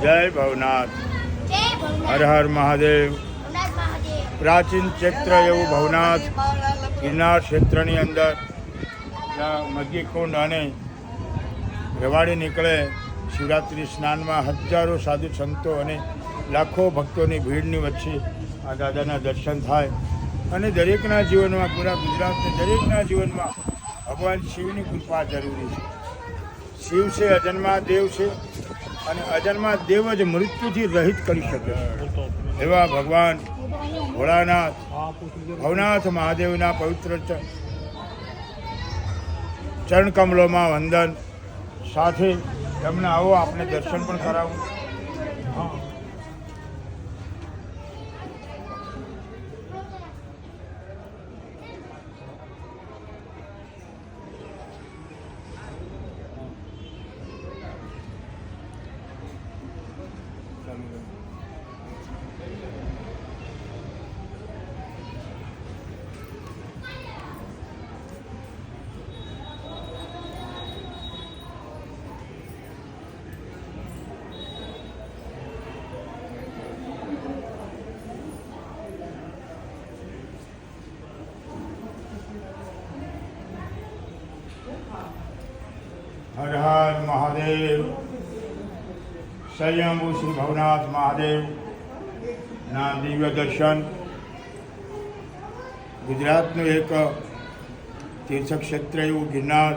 જય ભવનાથ. હર હર મહાદેવ. પ્રાચીન ક્ષેત્ર એવું ભવનાથ ગિરનાર ક્ષેત્રની અંદર મધ્યકુંડ અને રવાડી નીકળે શિવરાત્રિ સ્નાનમાં હજારો સાધુ સંતો અને લાખો ભક્તોની ભીડની વચ્ચે આ દાદાના દર્શન થાય અને દરેકના જીવનમાં, પૂરા ગુજરાતના દરેકના જીવનમાં ભગવાન શિવની કૃપા જરૂરી છે. શિવ છે અજન્મા દેવ છે અને અજન્મા દેવ જ મૃત્યુથી રહિત કરી શકે છે. એવા ભગવાન ભોળાનાથ ભવનાથ મહાદેવના પવિત્ર ચરણકમલોમાં વંદન સાથે તમને આવો આપણે દર્શન પણ કરાવું. હર હર મહાદેવ. સ્વયંભૂ શ્રી ભવનાથ મહાદેવના દિવ્ય દર્શન. ગુજરાતનું એક તીર્થક્ષેત્ર એવું ગિરનાર,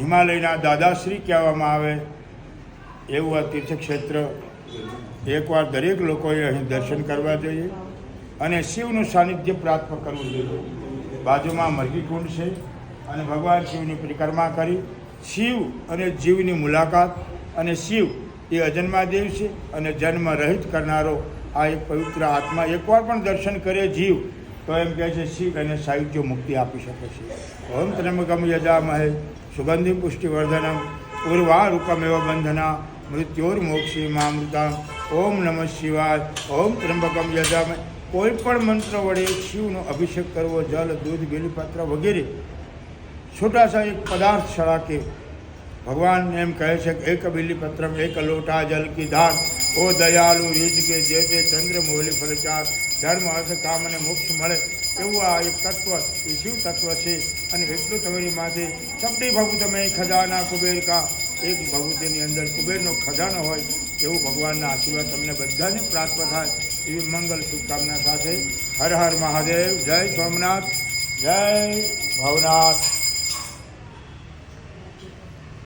હિમાલયના દાદાશ્રી કહેવામાં આવે એવું આ તીર્થક્ષેત્ર. એકવાર દરેક લોકોએ અહીં દર્શન કરવા જોઈએ અને શિવનું સાનિધ્ય પ્રાપ્ત કરવું જોઈએ. બાજુમાં મરઘીકુંડ છે અને ભગવાન શિવની પરિક્રમા કરી શિવ અને જીવની મુલાકાત. અને શિવ એ અજન્મા દેવ છે અને જન્મ રહિત કરનારો આ એક પવિત્ર આત્મા. એકવાર પણ દર્શન કરે જીવ તો એમ કહે છે શિવ એને સાહિત્ય મુક્તિ આપી શકે છે. ઓમ ત્રંબકમ યજામહે સુગંધિ પુષ્ટિવર્ધનમ ઉર્વારુકમેવ બંધના મૃત્યોર્મોક્ષી મામૃતા. ઓમ નમઃ શિવાય. ઓમ ત્રંબકમ યજામહે. કોઈ પણ મંત્ર વડે શિવનો અભિષેક કરવો, જલ, દૂધ, બેલીપત્ર વગેરે छोटा सा एक पदार्थ छड़ा के भगवान एम कहे છે કે એક बिलीपत्रम एक लोटा जल की धार. ओ दयालु રીજ કે જે તે ચંદ્ર મોલી ફલચાર. ધર્મ અર્થ કામ અને મોક્ષ મળે એવું આ એક તત્વ એ શિવ તત્વ છે. અને એટલું તમારી માથે સબડી ભભૂત તમે ખજાના કુબેર કા. એક ભભૂતિની અંદર કુબેરનો ખજાનો હોય એવું ભગવાનના આશીર્વાદ તમને બધાને પ્રાપ્ત થાય એવી મંગલ શુભકામના સાથે હર હર મહાદેવ. જય સોમનાથ. જય ભવનાથ.